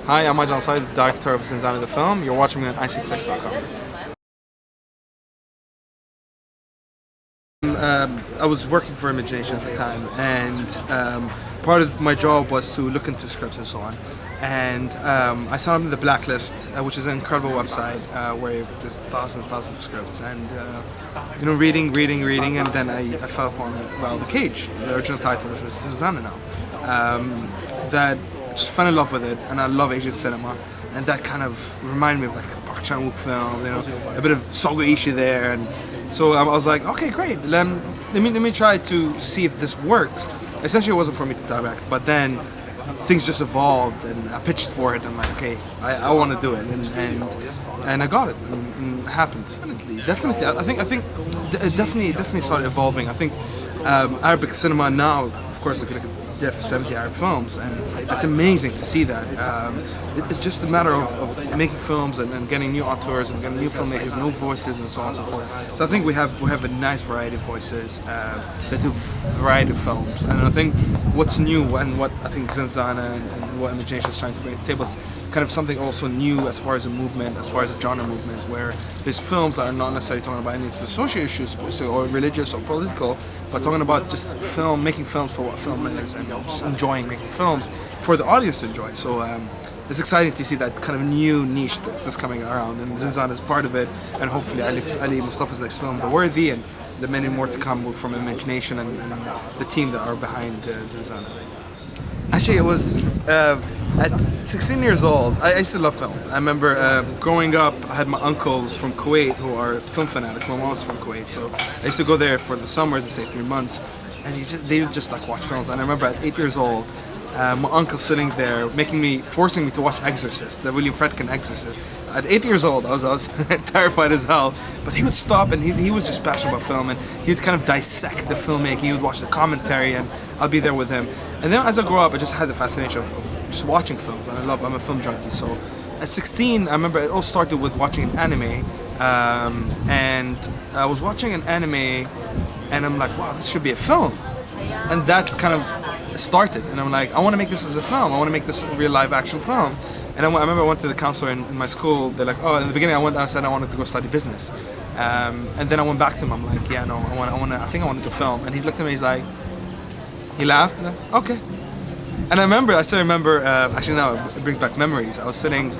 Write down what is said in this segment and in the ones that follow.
Hi, I'm Majid Al Ansari, the director of Zinzana the film. You're watching me on ICFLIX.com. I was working for Imagination at the time, and part of my job was to look into scripts and so on. And I signed up to the Blacklist, which is an incredible website where there's thousands and thousands of scripts. And reading, and then I fell upon Rattle the Cage, the original title, which was Zinzana now. That just fell in love with it, and I love Asian cinema. And that kind of reminded me of like a Park Chan-wook film, a bit of Sogo Ishii there, and so I was like, okay, great. Let me try to see if this works. Essentially, it wasn't for me to direct, but then things just evolved, and I pitched for it. And I'm like, okay, I want to do it, and I got it, and it happened. Definitely. I think it definitely started evolving. I think Arabic cinema now, of course, look at 70 Arab films, and it's amazing to see that. It's just a matter of making films and getting new auteurs and getting new filmmakers, new voices, and so on and so forth. So I think we have a nice variety of voices that do a variety of films, and I think what's new and what I think Zinzana and what Imagination is trying to bring to the table is kind of something also new as far as a movement, as far as a genre movement, where there's films that are not necessarily talking about any social issues or religious or political, but talking about just making films for what film is, and just enjoying making films for the audience to enjoy. So it's exciting to see that kind of new niche that's coming around, and Zinzana is part of it, and hopefully Ali Mustafa's next film, The Worthy, and the many more to come from Imagination and the team that are behind Zinzana. Actually, it was at 16 years old. I used to love film. I remember growing up, I had my uncles from Kuwait who are film fanatics. My mom was from Kuwait, so I used to go there for the summers, say 3 months, and they would just like watch films. And I remember at 8 years old, my uncle sitting there, forcing me to watch Exorcist, the William Friedkin Exorcist. At 8 years old, I was terrified as hell, but he would stop, and he was just passionate about film, and he would kind of dissect the filmmaking. He would watch the commentary, and I'll be there with him. And then as I grew up, I just had the fascination of just watching films, and I'm a film junkie. So at 16, I remember it all started with watching an anime, and I was watching an anime, and I'm like, wow, this should be a film. And that kind of started, and I'm like, I want to make this as a film. I want to make this a real live action film. And I remember I went to the counselor in my school. They're like, oh, in the beginning I said I wanted to go study business, and then I went back to him. I'm like, yeah, no, I think I want to do film. And he looked at me. He's like, he laughed. He's like, okay. And I still remember. Actually, now it brings back memories. I was sitting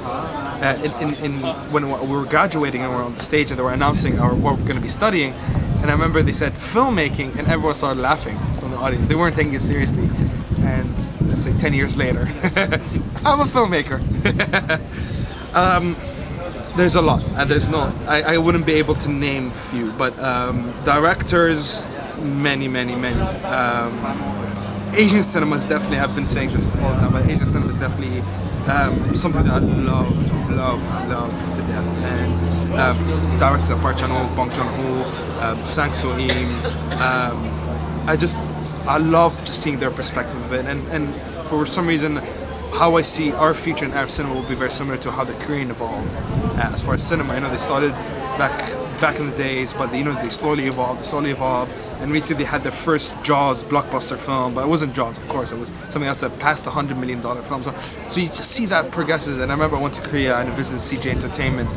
when we were graduating, and we were on the stage, and they were announcing what we're going to be studying. And I remember they said filmmaking, and everyone started laughing from the audience. They weren't taking it seriously. And let's say 10 years later, I'm a filmmaker. There's a lot, and I wouldn't be able to name a few, but directors, many. Asian cinema is definitely, I've been saying this all the time, but Asian cinema is definitely something that I love to death. And directors like Park Chan-wook, Bong Joon-ho, Sang Soo-im, I love just seeing their perspective of it, and for some reason, how I see our future in Arab cinema will be very similar to how the Korean evolved. As far as cinema, they started back in the days, but they slowly evolved, and recently they had their first Jaws blockbuster film, but it wasn't Jaws, of course, it was something else that passed $100 million film. So you just see that progresses, and I remember I went to Korea and I visited CJ Entertainment,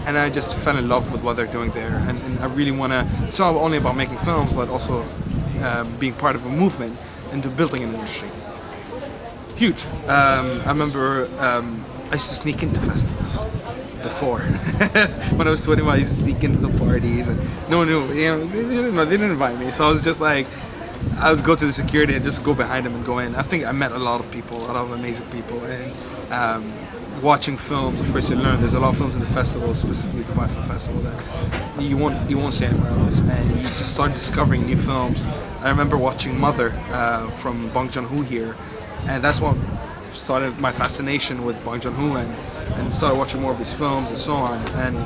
and I just fell in love with what they're doing there, and I really want to, it's not only about making films, but also being part of a movement into building an industry. Huge. I remember I used to sneak into festivals before. When I was 21, I used to sneak into the parties, and no one knew. They didn't invite me, so I was just like, I would go to the security and just go behind them and go in. I think I met a lot of people, a lot of amazing people, and watching films. Of course, you learn. There's a lot of films in the festival, specifically Dubai Film Festival, that you won't see anywhere else, and you just start discovering new films. I remember watching Mother from Bong Joon-ho here, and that's what started my fascination with Bong Joon-ho, and started watching more of his films and so on. And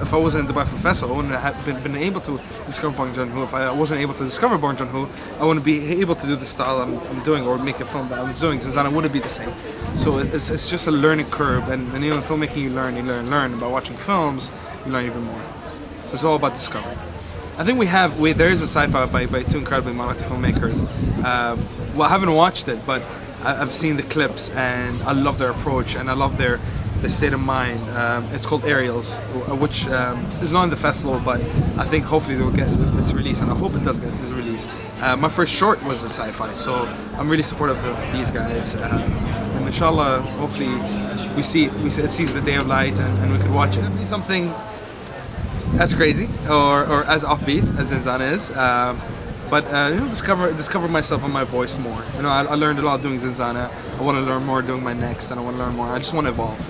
if I wasn't in Dubai Film Festival, I wouldn't have been able to discover Bong Joon-ho. If I wasn't able to discover Bong Joon-ho, I wouldn't be able to do the style I'm doing, or make a film that I'm doing. Zinzana wouldn't be the same. So it's just a learning curve, and in filmmaking you learn. By watching films, you learn even more. So it's all about discovery. I think there is a sci-fi by two incredibly monotic filmmakers. Well, I haven't watched it, but I've seen the clips, and I love their approach, and I love their state of mind. It's called Aerials, which is not in the festival, but I think hopefully they'll get its release, and I hope it does get its release. My first short was a sci-fi, so I'm really supportive of these guys, and inshallah, hopefully it sees the day of light, and we could watch it. Definitely something as crazy or as offbeat as Zinzana is. But discover myself and my voice more. I learned a lot doing Zinzana. I want to learn more doing my next, and I want to learn more. I just want to evolve.